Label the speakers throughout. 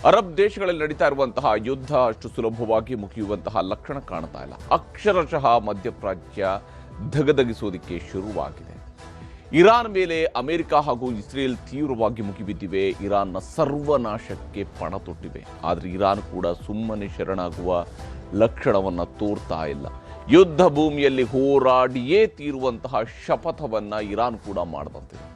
Speaker 1: Arab ದೇಶಗಳಲ್ಲಿ ನಡೀತಾ ಇರುವಂತಹ ಯುದ್ಧ ಅಷ್ಟು ಸುಲಭವಾಗಿ ಮುಗಿಯುವಂತಹ ಲಕ್ಷಣ ಕಾಣ್ತಾ ಇಲ್ಲ. ಅಕ್ಷರಶಃ ಮಧ್ಯಪ್ರಾಚ್ಯ ಧಗಧಗಿಸೋದಕ್ಕೆ ಶುರುವಾಗಿದೆ. ಇರಾನ್ ಮೇಲೆ ಅಮೆರಿಕ ಹಾಗೂ ಇಸ್ರೇಲ್ ತೀವ್ರವಾಗಿ ಮುಗಿಬಿದ್ದಿವೆ. ಇರಾನ್ನ ಸರ್ವನಾಶಕ್ಕೆ ಪಣ ತೊಟ್ಟಿವೆ. ಆದರೆ ಇರಾನ್ ಕೂಡ ಸುಮ್ಮನೆ ಶರಣಾಗುವ ಲಕ್ಷಣವನ್ನು ತೋರ್ತಾ ಇಲ್ಲ. ಯುದ್ಧ ಭೂಮಿಯಲ್ಲಿ ಹೋರಾಡಿಯೇ ತೀರುವಂತಹ ಶಪಥವನ್ನು ಇರಾನ್ ಕೂಡ ಮಾಡದಂತಿದೆ.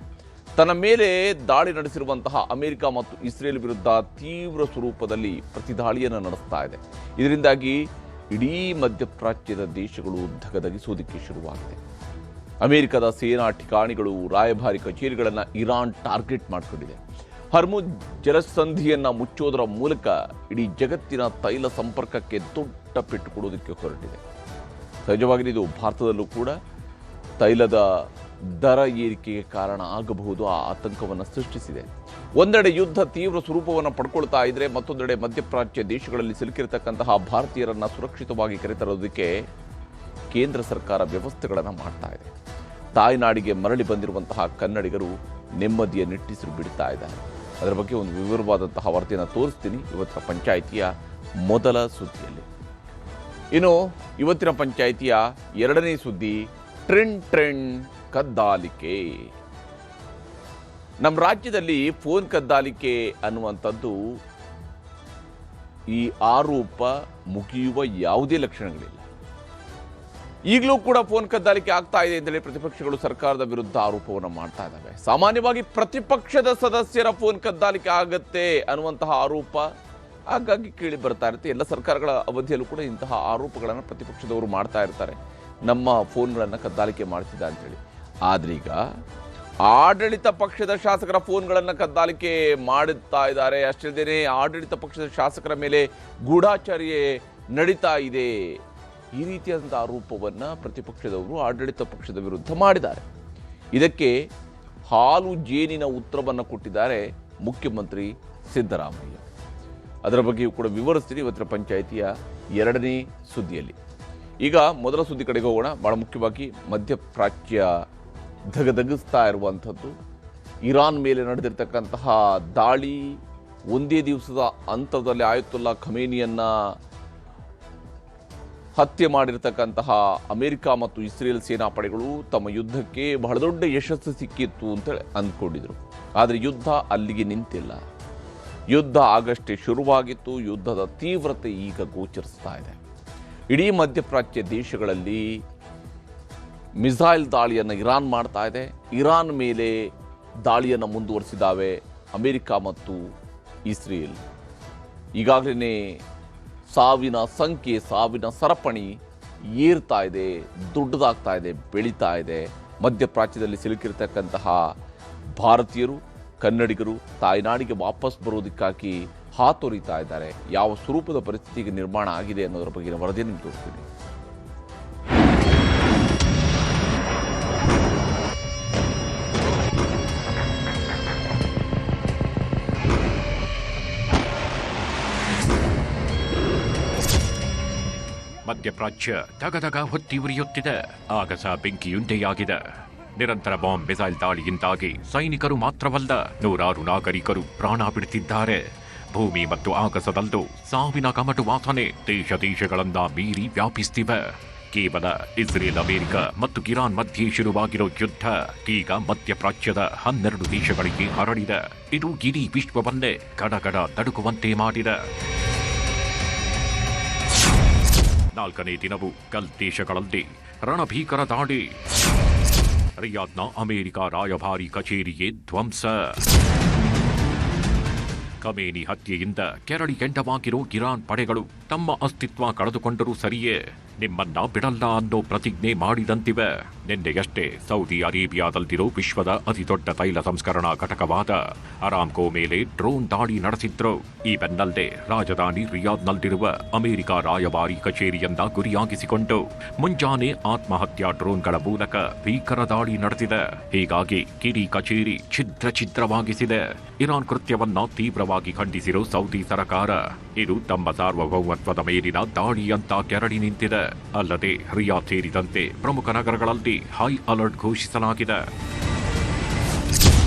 Speaker 1: ತನ್ನ ಮೇಲೆ ದಾಳಿ ನಡೆಸಿರುವಂತಹ ಅಮೆರಿಕ ಮತ್ತು ಇಸ್ರೇಲ್ ವಿರುದ್ಧ ತೀವ್ರ ಸ್ವರೂಪದಲ್ಲಿ ಪ್ರತಿದಾಳಿಯನ್ನು ನಡೆಸ್ತಾ ಇದೆ. ಇದರಿಂದಾಗಿ ಇಡೀ ಮಧ್ಯಪ್ರಾಚ್ಯದ ದೇಶಗಳು ಧಗಧಗಿಸೋದಕ್ಕೆ ಶುರುವಾಗಿದೆ. ಅಮೆರಿಕದ ಸೇನಾ ಠಿಕಾಣಿಗಳು, ರಾಯಭಾರಿ ಕಚೇರಿಗಳನ್ನು ಇರಾನ್ ಟಾರ್ಗೆಟ್ ಮಾಡಿಕೊಂಡಿದೆ. ಹರ್ಮುಜ್ ಜಲಸಂಧಿಯನ್ನು ಮುಚ್ಚೋದರ ಮೂಲಕ ಇಡೀ ಜಗತ್ತಿನ ತೈಲ ಸಂಪರ್ಕಕ್ಕೆ ದೊಡ್ಡ ಪೆಟ್ಟು ಕೊಡೋದಕ್ಕೆ ಹೊರಟಿದೆ. ಸಹಜವಾಗಿ ಇದು ಭಾರತದಲ್ಲೂ ಕೂಡ ತೈಲದ ದರ ಏರಿಕೆಗೆ ಕಾರಣ ಆಗಬಹುದು. ಆ ಆತಂಕವನ್ನು ಸೃಷ್ಟಿಸಿದೆ. ಒಂದೆಡೆ ಯುದ್ಧ ತೀವ್ರ ಸ್ವರೂಪವನ್ನು ಪಡ್ಕೊಳ್ತಾ ಇದ್ರೆ, ಮತ್ತೊಂದೆಡೆ ಮಧ್ಯಪ್ರಾಚ್ಯ ದೇಶಗಳಲ್ಲಿ ಸಿಲುಕಿರತಕ್ಕಂತಹ ಭಾರತೀಯರನ್ನು ಸುರಕ್ಷಿತವಾಗಿ ಕರೆತರೋದಕ್ಕೆ ಕೇಂದ್ರ ಸರ್ಕಾರ ವ್ಯವಸ್ಥೆಗಳನ್ನು ಮಾಡ್ತಾ ಇದೆ. ತಾಯ್ನಾಡಿಗೆ ಮರಳಿ ಬಂದಿರುವಂತಹ ಕನ್ನಡಿಗರು ನೆಮ್ಮದಿಯ ನಿಟ್ಟಿಸಿರು ಬಿಡ್ತಾ ಇದ್ದಾರೆ. ಅದರ ಬಗ್ಗೆ ಒಂದು ವಿವರವಾದಂತಹ ವರದಿಯನ್ನು ತೋರಿಸ್ತೀನಿ ಇವತ್ತಿನ ಪಂಚಾಯಿತಿಯ ಮೊದಲ ಸುದ್ದಿಯಲ್ಲಿ. ಇನ್ನು ಇವತ್ತಿನ ಪಂಚಾಯಿತಿಯ ಎರಡನೇ ಸುದ್ದಿ, ಟ್ರೆಂಡ್ ಕದ್ದಾಲಿಕೆ. ನಮ್ಮ ರಾಜ್ಯದಲ್ಲಿ ಫೋನ್ ಕದ್ದಾಲಿಕೆ ಅನ್ನುವಂಥದ್ದು ಈ ಆರೋಪ ಮುಗಿಯುವ ಯಾವುದೇ ಲಕ್ಷಣಗಳಿಲ್ಲ. ಈಗಲೂ ಕೂಡ ಫೋನ್ ಕದ್ದಾಲಿಕೆ ಆಗ್ತಾ ಇದೆ ಅಂತೇಳಿ ಪ್ರತಿಪಕ್ಷಗಳು ಸರ್ಕಾರದ ವಿರುದ್ಧ ಆರೋಪವನ್ನು ಮಾಡ್ತಾ ಇದ್ದಾವೆ. ಸಾಮಾನ್ಯವಾಗಿ ಪ್ರತಿಪಕ್ಷದ ಸದಸ್ಯರ ಫೋನ್ ಕದ್ದಾಲಿಕೆ ಆಗತ್ತೆ ಅನ್ನುವಂತಹ ಆರೋಪ ಹಾಗಾಗಿ ಕೇಳಿ ಬರ್ತಾ ಇರುತ್ತೆ. ಎಲ್ಲ ಸರ್ಕಾರಗಳ ಅವಧಿಯಲ್ಲೂ ಕೂಡ ಇಂತಹ ಆರೋಪಗಳನ್ನು ಪ್ರತಿಪಕ್ಷದವರು ಮಾಡ್ತಾ ಇರ್ತಾರೆ, ನಮ್ಮ ಫೋನ್ಗಳನ್ನು ಕದ್ದಾಲಿಕೆ ಮಾಡ್ತಿದ್ದ ಅಂತೇಳಿ. ಆದ್ರೆ ಈಗ ಆಡಳಿತ ಪಕ್ಷದ ಶಾಸಕರ ಫೋನ್ಗಳನ್ನು ಕದ್ದಾಲಿಕೆ ಮಾಡುತ್ತಾ ಇದ್ದಾರೆ. ಅಷ್ಟೇ ಆಡಳಿತ ಪಕ್ಷದ ಶಾಸಕರ ಮೇಲೆ ಗೂಢಾಚಾರ್ಯೆ ನಡೀತಾ ಇದೆ. ಈ ರೀತಿಯಾದಂಥ ಆರೋಪವನ್ನು ಪ್ರತಿಪಕ್ಷದವರು ಆಡಳಿತ ಪಕ್ಷದ ವಿರುದ್ಧ ಮಾಡಿದ್ದಾರೆ. ಇದಕ್ಕೆ ಹಾಲು ಜೇನಿನ ಉತ್ತರವನ್ನು ಕೊಟ್ಟಿದ್ದಾರೆ ಮುಖ್ಯಮಂತ್ರಿ ಸಿದ್ದರಾಮಯ್ಯ. ಅದರ ಬಗ್ಗೆಯೂ ಕೂಡ ವಿವರಿಸ್ತೀನಿ ಇವತ್ತಿನ ಪಂಚಾಯಿತಿಯ ಎರಡನೇ ಸುದ್ದಿಯಲ್ಲಿ. ಈಗ ಮೊದಲ ಸುದ್ದಿ ಕಡೆಗೆ ಹೋಗೋಣ. ಬಹಳ ಮುಖ್ಯವಾಗಿ ಮಧ್ಯಪ್ರಾಚ್ಯ ಧಗಧಗಿಸ್ತಾ ಇರುವಂಥದ್ದು. ಇರಾನ್ ಮೇಲೆ ನಡೆದಿರ್ತಕ್ಕಂತಹ ದಾಳಿ, ಒಂದೇ ದಿವಸದ ಅಂತರದಲ್ಲಿ ಆಯತುಲ್ಲಾ ಖಮೇನಿಯನ್ನ ಹತ್ಯೆ ಮಾಡಿರ್ತಕ್ಕಂತಹ ಅಮೆರಿಕ ಮತ್ತು ಇಸ್ರೇಲ್ ಸೇನಾಪಡೆಗಳು ತಮ್ಮ ಯುದ್ಧಕ್ಕೆ ಬಹಳ ದೊಡ್ಡ ಯಶಸ್ಸು ಸಿಕ್ಕಿತ್ತು ಅಂತ ಅಂದ್ಕೊಂಡಿದ್ರು. ಆದರೆ ಯುದ್ಧ ಅಲ್ಲಿಗೆ ನಿಂತಿಲ್ಲ. ಯುದ್ಧ ಆಗಷ್ಟೇ ಶುರುವಾಗಿತ್ತು. ಯುದ್ಧದ ತೀವ್ರತೆ ಈಗ ಗೋಚರಿಸ್ತಾ ಇದೆ. ಇಡೀ ಮಧ್ಯಪ್ರಾಚ್ಯ ದೇಶಗಳಲ್ಲಿ ಮಿಸೈಲ್ ದಾಳಿಯನ್ನು ಇರಾನ್ ಮಾಡ್ತಾ ಇದೆ. ಇರಾನ್ ಮೇಲೆ ದಾಳಿಯನ್ನು ಮುಂದುವರಿಸಿದ್ದಾವೆ ಅಮೆರಿಕ ಮತ್ತು ಇಸ್ರೇಲ್. ಈಗಾಗಲೇ ಸಾವಿನ ಸಂಖ್ಯೆ, ಸಾವಿನ ಸರಪಣಿ ಏರ್ತಾ ಇದೆ, ದೊಡ್ಡದಾಗ್ತಾ ಇದೆ, ಬೆಳೀತಾ ಇದೆ. ಮಧ್ಯಪ್ರಾಚ್ಯದಲ್ಲಿ ಸಿಲುಕಿರ್ತಕ್ಕಂತಹ ಭಾರತೀಯರು, ಕನ್ನಡಿಗರು ತಾಯ್ನಾಡಿಗೆ ವಾಪಸ್ ಬರೋದಕ್ಕಾಗಿ ಹಾತೊರಿತಾ ಇದ್ದಾರೆ. ಯಾವ ಸ್ವರೂಪದ ಪರಿಸ್ಥಿತಿಗೆ ನಿರ್ಮಾಣ ಆಗಿದೆ ಅನ್ನೋದರ ಬಗ್ಗೆ ವರದಿ ನಿಮ್ಗೆ ತೋರಿಸ್ತೀನಿ.
Speaker 2: ಮಧ್ಯಪ್ರಾಚ್ಯ ದಗದಗ ಹೊತ್ತಿ ಉರಿಯುತ್ತಿದೆ. ಆಗಸ ಬೆಂಕಿಯುಂಡೆಯಾಗಿದೆ. ನಿರಂತರ ಬಾಂಬ್ ಮಿಸೈಲ್ ದಾಳಿಯಿಂದಾಗಿ ಸೈನಿಕರು ಮಾತ್ರವಲ್ಲ, ನೂರಾರು ನಾಗರಿಕರು ಪ್ರಾಣ ಬಿಡುತ್ತಿದ್ದಾರೆ. ಭೂಮಿ ಮತ್ತು ಆಗಸದಲ್ಲೂ ಸಾವಿನ ಕಮಟು ವಾಸನೆ ದೇಶಗಳನ್ನ ಮೀರಿ ವ್ಯಾಪಿಸುತ್ತಿವೆ. ಕೇವಲ ಇಸ್ರೇಲ್, ಅಮೆರಿಕ ಮತ್ತು ಇರಾನ್ ಮಧ್ಯೆ ಶುರುವಾಗಿರೋ ಯುದ್ಧ ಈಗ ಮಧ್ಯಪ್ರಾಚ್ಯದ 12 ದೇಶಗಳಿಗೆ ಹರಡಿದೆ. ಇದು ಇಡೀ ವಿಶ್ವವನ್ನೇ ಗಡಗಡ ನಡುಗುವಂತೆ ಮಾಡಿದೆ. 4ನೇ ದಿನವೂ ಗಲ್ಫ್ ದೇಶಗಳಲ್ಲಿ ರಣಭೀಕರ ದಾಳಿ. ರಿಯಾದ್ನ ಅಮೆರಿಕ ರಾಯಭಾರಿ ಕಚೇರಿಗೆ ಧ್ವಂಸ. ಖಮೇನಿ ಹತ್ಯೆಯಿಂದ ಕೆರಳಿ ಕೆಂಡವಾಗಿರೋ ಇರಾನ್ ಪಡೆಗಳು ತಮ್ಮ ಅಸ್ತಿತ್ವ ಕಳೆದುಕೊಂಡರೂ ಸರಿಯೇ, ನಿಮ್ಮನ್ನ ಬಿಡಲ್ಲ ಅನ್ನೋ ಪ್ರತಿಜ್ಞೆ ಮಾಡಿದಂತಿವೆ. ನಿನ್ನೆಯಷ್ಟೇ ಸೌದಿ ಅರೇಬಿಯಾದಲ್ಲಿರೋ ವಿಶ್ವದ ಅತಿದೊಡ್ಡ ತೈಲ ಸಂಸ್ಕರಣಾ ಘಟಕವಾದ ಅರಾಮ್ಕೋ ಮೇಲೆ ಡ್ರೋನ್ ದಾಳಿ ನಡೆಸಿದ್ರು. ಈ ಬೆನ್ನಲ್ಲೇ ರಾಜಧಾನಿ ರಿಯಾದ್ನಲ್ಲಿರುವ ಅಮೆರಿಕ ರಾಯಭಾರಿ ಕಚೇರಿಯನ್ನ ಗುರಿಯಾಗಿಸಿಕೊಂಡು ಮುಂಜಾನೆ ಆತ್ಮಹತ್ಯಾ ಡ್ರೋನ್ಗಳ ಮೂಲಕ ಭೀಕರ ದಾಳಿ ನಡೆಸಿದೆ. ಹೀಗಾಗಿ ಕಿಡಿ ಕಚೇರಿ ಛಿದ್ರವಾಗಿಸಿದೆ. ಇರಾನ್ ಕೃತ್ಯವನ್ನ ತೀವ್ರವಾಗಿ ಖಂಡಿಸಿರೋ ಸೌದಿ ಸರ್ಕಾರ ಇದು ತಮ್ಮ ಸಾರ್ವಭೌಮತ್ವದ ಮೇಲಿನ ದಾಳಿ ಅಂತ ಕೆರಳಿ ನಿಂತಿದೆ. ಅಲ್ಲದೆ ರಿಯಾದ್ ಸೇರಿದಂತೆ ಪ್ರಮುಖ ನಗರಗಳಲ್ಲಿ ಹೈ ಅಲರ್ಟ್ ಘೋಷಿಸಲಾಗಿದೆ.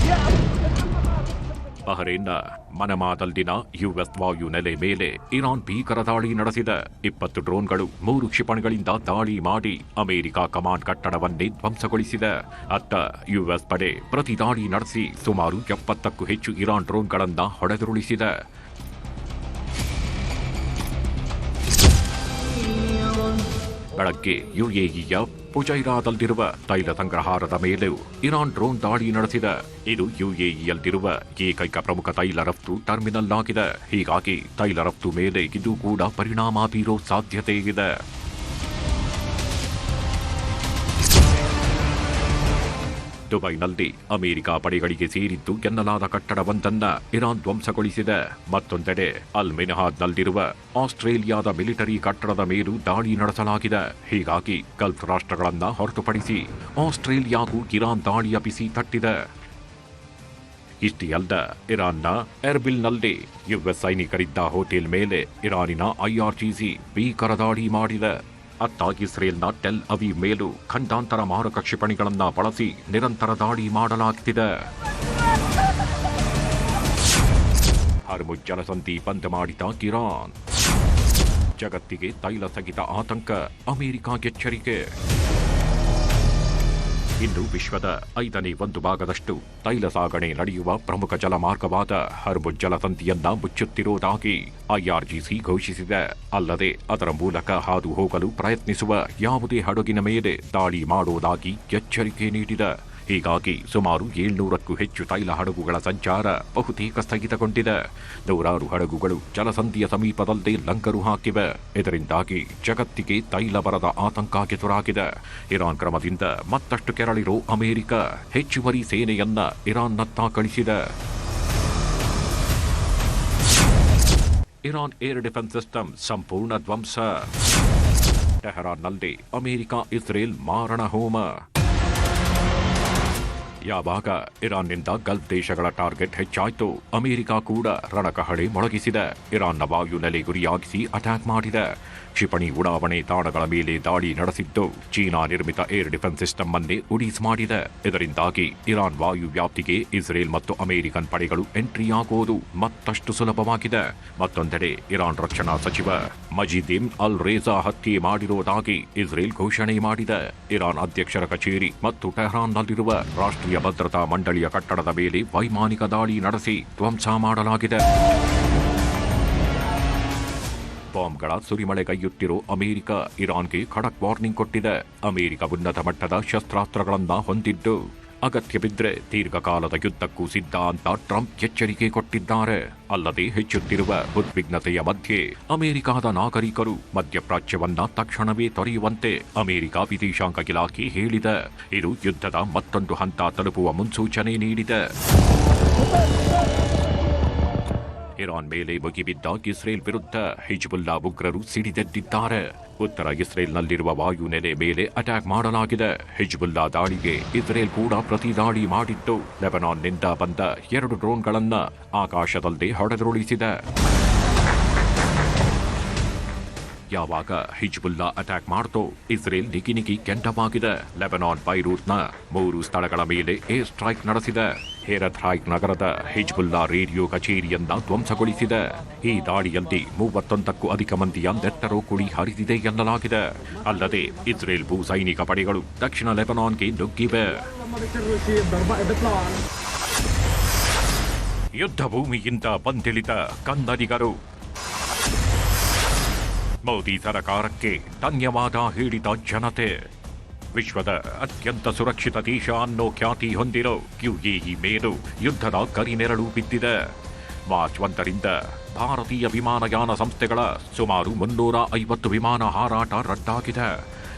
Speaker 2: ಬಹರೇನ್ನ ಮನಮಾದಲ್ಲಿನ ಯುಎಸ್ ವಾಯು ನೆಲೆ ಮೇಲೆ ಇರಾನ್ ಭೀಕರ ದಾಳಿ ನಡೆಸಿದೆ. 20 ಡ್ರೋನ್ಗಳು 3 ಕ್ಷಿಪಣಿಗಳಿಂದ ದಾಳಿ ಮಾಡಿ ಅಮೆರಿಕ ಕಮಾಂಡ್ ಕಟ್ಟಡವನ್ನೇ ಧ್ವಂಸಗೊಳಿಸಿದೆ. ಅತ್ತ ಯುಎಸ್ ಪಡೆ ಪ್ರತಿ ದಾಳಿ ನಡೆಸಿ ಸುಮಾರು 70ಕ್ಕೂ ಹೆಚ್ಚು ಇರಾನ್ ಡ್ರೋನ್ಗಳನ್ನು ಹೊಡೆದುರುಳಿಸಿದೆ. ಬೆಳಗ್ಗೆ ಯುಎಇಯ ಪುಜೈರಾದಲ್ಲಿರುವ ತೈಲ ಸಂಗ್ರಹಾರದ ಮೇಲೆ ಇರಾನ್ ಡ್ರೋನ್ ದಾಳಿ ನಡೆಸಿದೆ. ಇದು ಯುಎಇಯಲ್ಲಿರುವ ಏಕೈಕ ಪ್ರಮುಖ ತೈಲ ರಫ್ತು ಟರ್ಮಿನಲ್ ಆಗಿದೆ. ಹೀಗಾಗಿ ತೈಲ ರಫ್ತು ಮೇಲೆ ಇದು ಕೂಡ ಪರಿಣಾಮ ಬೀರೋ ಸಾಧ್ಯತೆ ಇದೆ. ದುಬೈನಲ್ಲಿ ಅಮೆರಿಕ ಪಡೆಗಳಿಗೆ ಸೇರಿದ್ದು ಎನ್ನಲಾದ ಕಟ್ಟಡವೊಂದನ್ನ ಇರಾನ್ ಧ್ವಂಸಗೊಳಿಸಿದೆ. ಮತ್ತೊಂದೆಡೆ ಅಲ್ ಮಿನ್ಹಾದ್ನಲ್ಲಿರುವ ಆಸ್ಟ್ರೇಲಿಯಾದ ಮಿಲಿಟರಿ ಕಟ್ಟಡದ ಮೇಲೂ ದಾಳಿ ನಡೆಸಲಾಗಿದೆ. ಹೀಗಾಗಿ ಗಲ್ಫ್ ರಾಷ್ಟ್ರಗಳನ್ನ ಹೊರತುಪಡಿಸಿ ಆಸ್ಟ್ರೇಲಿಯಾಗೂ ಇರಾನ್ ದಾಳಿಯ ಬಿಸಿ ತಟ್ಟಿದೆ. ಇಷ್ಟೇ ಅಲ್ಲ, ಇರಾನ್ನ ಎರ್ಬಿಲ್ನಲ್ಲಿ ಯುಎಸ್ ಸೈನಿಕರಿದ್ದ ಹೋಟೆಲ್ ಮೇಲೆ ಇರಾನಿನ ಐಆರ್ಜಿಸಿ ಭೀಕರ ದಾಳಿ ಮಾಡಿದೆ. ಅತ್ತ ಇಸ್ರೇಲ್ನ ಟೆಲ್ ಅವೀವ್ ಮೇಲೂ ಖಂಡಾಂತರ ಮಾರಕ ಕ್ಷಿಪಣಿಗಳನ್ನು ಬಳಸಿ ನಿರಂತರ ದಾಳಿ ಮಾಡಲಾಗುತ್ತಿದೆ. ಹರ್ಮುಜ್ ಜಲಸಂಧಿ ಬಂದ್ ಮಾಡಿದ ಇರಾನ್. ಜಗತ್ತಿಗೆ ತೈಲ ಸ್ಥಗಿತ ಆತಂಕ, ಅಮೆರಿಕ ಎಚ್ಚರಿಕೆ. ಇನ್ನು ವಿಶ್ವದ 5ನೇ 1 ಭಾಗದಷ್ಟು ತೈಲ ಸಾಗಣೆ ನಡೆಯುವ ಪ್ರಮುಖ ಜಲಮಾರ್ಗವಾದ ಹರ್ಮುಜ್ ಜಲಸಂಧಿಯನ್ನ ಮುಚ್ಚುತ್ತಿರುವುದಾಗಿ ಐಆರ್ಜಿಸಿ ಘೋಷಿಸಿದೆ. ಅಲ್ಲದೆ ಅದರ ಮೂಲಕ ಹಾದು ಹೋಗಲು ಪ್ರಯತ್ನಿಸುವ ಯಾವುದೇ ಹಡಗಿನ ಮೇಲೆ ದಾಳಿ ಮಾಡುವುದಾಗಿ ಎಚ್ಚರಿಕೆ ನೀಡಿದೆ. ಹೀಗಾಗಿ ಸುಮಾರು 700ಕ್ಕೂ ಹೆಚ್ಚು ತೈಲ ಹಡಗುಗಳ ಸಂಚಾರ ಬಹುತೇಕ ಸ್ಥಗಿತಗೊಂಡಿದೆ. ನೂರಾರು ಹಡಗುಗಳು ಜಲಸಂಧಿಯ ಸಮೀಪದಲ್ಲೇ ಲಂಗರು ಹಾಕಿವೆ. ಇದರಿಂದಾಗಿ ಜಗತ್ತಿಗೆ ತೈಲ ಬರದ ಆತಂಕ ಎದುರಾಗಿದೆ. ಇರಾನ್ ಕ್ರಮದಿಂದ ಮತ್ತಷ್ಟು ಕೆರಳಿರೋ ಅಮೆರಿಕ ಹೆಚ್ಚುವರಿ ಸೇನೆಯನ್ನ ಇರಾನ್ನತ್ತ ಕಳಿಸಿದೆ. ಇರಾನ್ ಏರ್ ಡಿಫೆನ್ಸ್ ಸಿಸ್ಟಮ್ ಸಂಪೂರ್ಣ ಧ್ವಂಸ. ಟೆಹರಾನ್ನಲ್ಲಿ ಅಮೆರಿಕ ಇಸ್ರೇಲ್ ಮಾರಣ ಹೋಮ. ಯಾವಾಗ ಇರಾನ್ನಿಂದ ಗಲ್ಫ್ ದೇಶಗಳ ಟಾರ್ಗೆಟ್ ಹೆಚ್ಚಾಯಿತು, ಅಮೆರಿಕ ಕೂಡ ರಣಕಹಳೆ ಮೊಳಗಿಸಿದೆ. ಇರಾನ್ನ ವಾಯು ನೆಲೆ ಗುರಿಯಾಗಿಸಿ ಅಟ್ಯಾಕ್ ಮಾಡಿದೆ. ಕ್ಷಿಪಣಿ ಉಡಾವಣೆ ತಾಣಗಳ ಮೇಲೆ ದಾಳಿ ನಡೆಸಿದ್ದು ಚೀನಾ ನಿರ್ಮಿತ ಏರ್ ಡಿಫೆನ್ಸ್ ಸಿಸ್ಟಮ್ ಅನ್ನೇ ಉಡೀಸ್ ಮಾಡಿದೆ. ಇದರಿಂದಾಗಿ ಇರಾನ್ ವಾಯು ವ್ಯಾಪ್ತಿಗೆ ಇಸ್ರೇಲ್ ಮತ್ತು ಅಮೆರಿಕನ್ ಪಡೆಗಳು ಎಂಟ್ರಿಯಾಗುವುದು ಮತ್ತಷ್ಟು ಸುಲಭವಾಗಿದೆ. ಮತ್ತೊಂದೆಡೆ ಇರಾನ್ ರಕ್ಷಣಾ ಸಚಿವ ಮಜಿದಿನ್ ಅಲ್ ರೇಜಾ ಹತ್ಯೆ ಮಾಡಿರುವುದಾಗಿ ಇಸ್ರೇಲ್ ಘೋಷಣೆ ಮಾಡಿದೆ. ಇರಾನ್ ಅಧ್ಯಕ್ಷರ ಕಚೇರಿ ಮತ್ತು ಟೆಹರಾನ್ನಲ್ಲಿರುವ ರಾಷ್ಟ್ರೀಯ ಭದ್ರತಾ ಮಂಡಳಿಯ ಕಟ್ಟಡದ ಮೇಲೆ ವೈಮಾನಿಕ ದಾಳಿ ನಡೆಸಿ ಧ್ವಂಸ ಮಾಡಲಾಗಿದೆ. ಬಾಂಬ್ಗಳ ಸುರಿಮಳೆಗೈಯುತ್ತಿರೋ ಅಮೆರಿಕ ಇರಾನ್ಗೆ ಖಡಕ್ ವಾರ್ನಿಂಗ್ ಕೊಟ್ಟಿದೆ. ಅಮೆರಿಕ ಉನ್ನತ ಮಟ್ಟದ ಶಸ್ತ್ರಾಸ್ತ್ರಗಳನ್ನ ಹೊಂದಿದ್ದು ಅಗತ್ಯ ಬಿದ್ದರೆ ದೀರ್ಘಕಾಲದ ಯುದ್ಧಕ್ಕೂ ಸಿದ್ಧ ಅಂತ ಟ್ರಂಪ್ ಎಚ್ಚರಿಕೆ ಕೊಟ್ಟಿದ್ದಾರೆ. ಅಲ್ಲದೆ ಹೆಚ್ಚುತ್ತಿರುವ ಉದ್ವಿಗ್ನತೆಯ ಮಧ್ಯೆ ಅಮೆರಿಕದ ನಾಗರಿಕರು ಮಧ್ಯಪ್ರಾಚ್ಯವನ್ನ ತಕ್ಷಣವೇ ತೊರೆಯುವಂತೆ ಅಮೆರಿಕ ವಿದೇಶಾಂಗ ಇಲಾಖೆ ಹೇಳಿದೆ. ಇದು ಯುದ್ಧದ ಮತ್ತೊಂದು ಹಂತ ತಲುಪುವ ಮುನ್ಸೂಚನೆ ನೀಡಿದೆ. ಇರಾನ್ ಮೇಲೆ ಮುಗಿಬಿದ್ದ ಇಸ್ರೇಲ್ ವಿರುದ್ಧ ಹಿಜ್ಬುಲ್ಲಾ ಉಗ್ರರು ಸಿಡಿದೆದ್ದಿದ್ದಾರೆ. ಉತ್ತರ ಇಸ್ರೇಲ್ನಲ್ಲಿರುವ ವಾಯು ನೆಲೆ ಮೇಲೆ ಅಟ್ಯಾಕ್ ಮಾಡಲಾಗಿದೆ. ಹಿಜ್ಬುಲ್ಲಾ ದಾಳಿಗೆ ಇಸ್ರೇಲ್ ಕೂಡ ಪ್ರತಿ ದಾಳಿ ಮಾಡಿದ್ದು ಲೆಬನಾನ್ನಿಂದ ಬಂದ 2 ಡ್ರೋನ್ಗಳನ್ನ ಆಕಾಶದಲ್ಲೇ ಹೊಡೆದುರುಳಿಸಿದೆ. ಯಾವಾಗ ಹಿಜ್ಬುಲ್ಲಾ ಅಟ್ಯಾಕ್ ಮಾಡ್ತೋ ಇಸ್ರೇಲ್ ನಿಗಿನಿಗಿ ಕೆಂಡವಾಗಿದೆ. ಲೆಬನಾನ್ ಬೈರೂತ್ನ 3 ಸ್ಥಳಗಳ ಮೇಲೆ ಏರ್ ಸ್ಟ್ರೈಕ್ ನಡೆಸಿದೆ. ಹೇರಥ್ರಾಯ್ಕ್ ನಗರದ ಹಿಜ್ಬುಲ್ಲಾ ರೇಡಿಯೋ ಕಚೇರಿಯನ್ನ ಧ್ವಂಸಗೊಳಿಸಿದೆ. ಈ ದಾಳಿಯಲ್ಲಿ 31ಕ್ಕೂ ಅಧಿಕ ಮಂದಿಯ ನೆತ್ತರೋ ಕುಳಿ ಹರಿದಿದೆ ಎನ್ನಲಾಗಿದೆ. ಅಲ್ಲದೆ ಇಸ್ರೇಲ್ ಭೂ ಸೈನಿಕ ಪಡೆಗಳು ದಕ್ಷಿಣ ಲೆಬನಾನ್ಗೆ ನುಗ್ಗಿವೆ. ಯುದ್ಧ ಭೂಮಿಯಿಂದ ಬಂದಿಳಿದ ಕನ್ನಡಿಗರು. ಮೋದಿ ಸರ್ಕಾರಕ್ಕೆ ಧನ್ಯವಾದ ಹೇಳಿದ ಜನತೆ. ವಿಶ್ವದ ಅತ್ಯಂತ ಸುರಕ್ಷಿತ ದೇಶ ಅನ್ನೋ ಖ್ಯಾತಿ ಹೊಂದಿರೋ ಯುಎಇ ಮೇಲೂ ಯುದ್ಧದ ಕರಿನೆರಳು ಬಿದ್ದಿದೆ. ಮಾರ್ಚ್ 1ರಿಂದ ಭಾರತೀಯ ವಿಮಾನಯಾನ ಸಂಸ್ಥೆಗಳ ಸುಮಾರು 350 ವಿಮಾನ ಹಾರಾಟ ರದ್ದಾಗಿದೆ.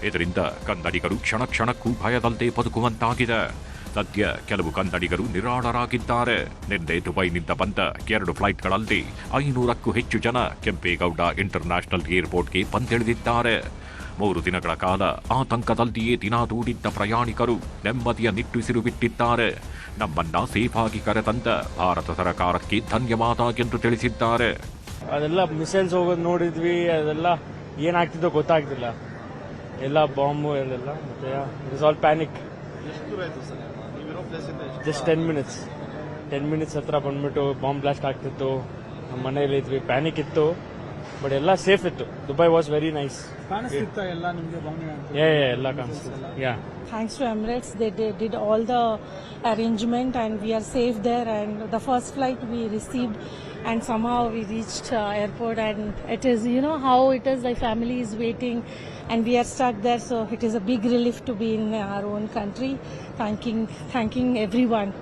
Speaker 2: ಇದರಿಂದ ಕನ್ನಡಿಗರು ಕ್ಷಣ ಕ್ಷಣಕ್ಕೂ ಭಯದಲ್ಲದೆ ಬದುಕುವಂತಾಗಿದೆ. ಸದ್ಯ ಕೆಲವು ಕನ್ನಡಿಗರು ನಿರಾಳರಾಗಿದ್ದಾರೆ. ನಿನ್ನೆ ದುಬೈನಿಂದ ಬಂದ 2 ಫ್ಲೈಟ್ಗಳಲ್ಲಿ 500ಕ್ಕೂ ಹೆಚ್ಚು ಜನ ಕೆಂಪೇಗೌಡ ಇಂಟರ್ನ್ಯಾಷನಲ್ ಏರ್ಪೋರ್ಟ್ಗೆ ಬಂದಿಳಿದಿದ್ದಾರೆ. 3 ದಿನಗಳ ಕಾಲ ಆತಂಕದಲ್ಲಿಯೇ ದಿನ ದೂಡಿದ್ದ ಪ್ರಯಾಣಿಕರು ನೆಮ್ಮದಿಯ ನಿಟ್ಟುಸಿರು ಬಿಟ್ಟಿದ್ದಾರೆ. ನಮ್ಮನ್ನ ಸೇಫಾಗಿ ಕರೆತಂದ ಭಾರತ ಸರ್ಕಾರಕ್ಕೆ ಧನ್ಯವಾದ ಎಂದು ತಿಳಿಸಿದ್ದಾರೆ.
Speaker 3: ಅದೆಲ್ಲ ಮಿಸೈಲ್ಸ್ ಹೋಗೋದು ನೋಡಿದ್ವಿ, ಅದೆಲ್ಲ ಏನಾಗ್ತಿದ್ದೋ ಗೊತ್ತಾಗ್ತಿಲ್ಲ. ಎಲ್ಲ ಬಾಂಬು ಎಲ್ಲ ಮತ್ತೆ it is all panic. Just 10 minutes. 10 minutes ಹತ್ರ ಬಂದ್ಬಿಟ್ಟು ಬಾಂಬ್ ಬ್ಲಾಸ್ಟ್ ಆಗ್ತಿತ್ತು. ನಮ್ಮ ಮನೇಲಿ ಇದ್ವಿ, ಪ್ಯಾನಿಕ್ ಇತ್ತು, ಬಟ್ ಎಲ್ಲ ಸೇಫ್ ಇತ್ತು. Dubai was very nice. ಎಲ್ಲ ಕಾಣಿಸ್ತಿತ್ತು. ಯಾ
Speaker 4: Thanks to Emirates, they did all the arrangement and we are safe there. And the first flight we received, and somehow we reached airport. And it is, you know how it is. Like family is waiting, and we are stuck there. So it is a big relief to be in our own country. Thanking everyone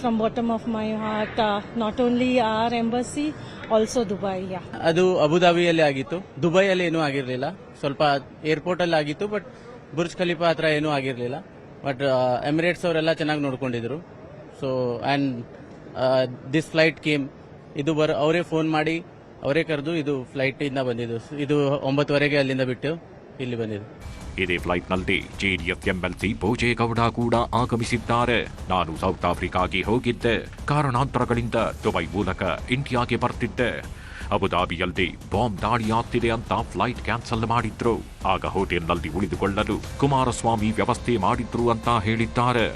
Speaker 4: from bottom of my heart. Not only our embassy, also Dubai. Yeah.
Speaker 5: ಅದು ಅಬುದಾಬಿಯಲ್ಲಿ ಆಗಿತ್ತು, ದುಬೈಯಲ್ಲಿ ಏನೂ ಆಗಿರಲಿಲ್ಲ. ಸ್ವಲ್ಪ airport ಅಲ್ಲಿ ಆಗಿತ್ತು, but Burj Khalifa ಹತ್ರ ಏನೂ ಆಗಿರಲಿಲ್ಲ. ಬಟ್ ಎಮಿರೇಟ್ಸ್ ಅವರೆಲ್ಲ ಚೆನ್ನಾಗಿ ನೋಡ್ಕೊಂಡಿದ್ರು. So and this flight came, ಇದು ಅವರೇ ಫೋನ್ ಮಾಡಿ ಅವರೇ ಕರೆದು ಇದು ಫ್ಲೈಟ್ ಇಂದ ಬಂದಿದ್ದು. ಇದು 9:30 ಅಲ್ಲಿಂದ ಬಿಟ್ಟು ಇಲ್ಲಿ ಬಂದಿದ್ದು.
Speaker 2: ಇದೇ ಫ್ಲೈಟ್ನಲ್ಲಿ ಜೆಡಿಎಸ್ ಎಂಎಲ್ಸಿ ಭೋಜೇಗೌಡ ಕೂಡ ಆಗಮಿಸಿದ್ದಾರೆ. ನಾನು ಸೌತ್ ಆಫ್ರಿಕಾಗೆ ಹೋಗಿದ್ದೆ, ಕಾರಣಾಂತರಗಳಿಂದ ದುಬೈ ಮೂಲಕ ಇಂಡಿಯಾಗೆ ಬರ್ತಿದ್ದೆ. ಅಬುದಾಬಿಯಲ್ಲಿ ಬಾಂಬ್ ದಾಳಿ ಆಗ್ತಿದೆ ಅಂತ ಫ್ಲೈಟ್ ಕ್ಯಾನ್ಸಲ್ ಮಾಡಿದ್ರು. ಆಗ ಹೋಟೆಲ್ನಲ್ಲಿ ಉಳಿದುಕೊಳ್ಳಲು ಕುಮಾರಸ್ವಾಮಿ ವ್ಯವಸ್ಥೆ ಮಾಡಿದ್ರು ಅಂತ ಹೇಳಿದ್ದಾರೆ.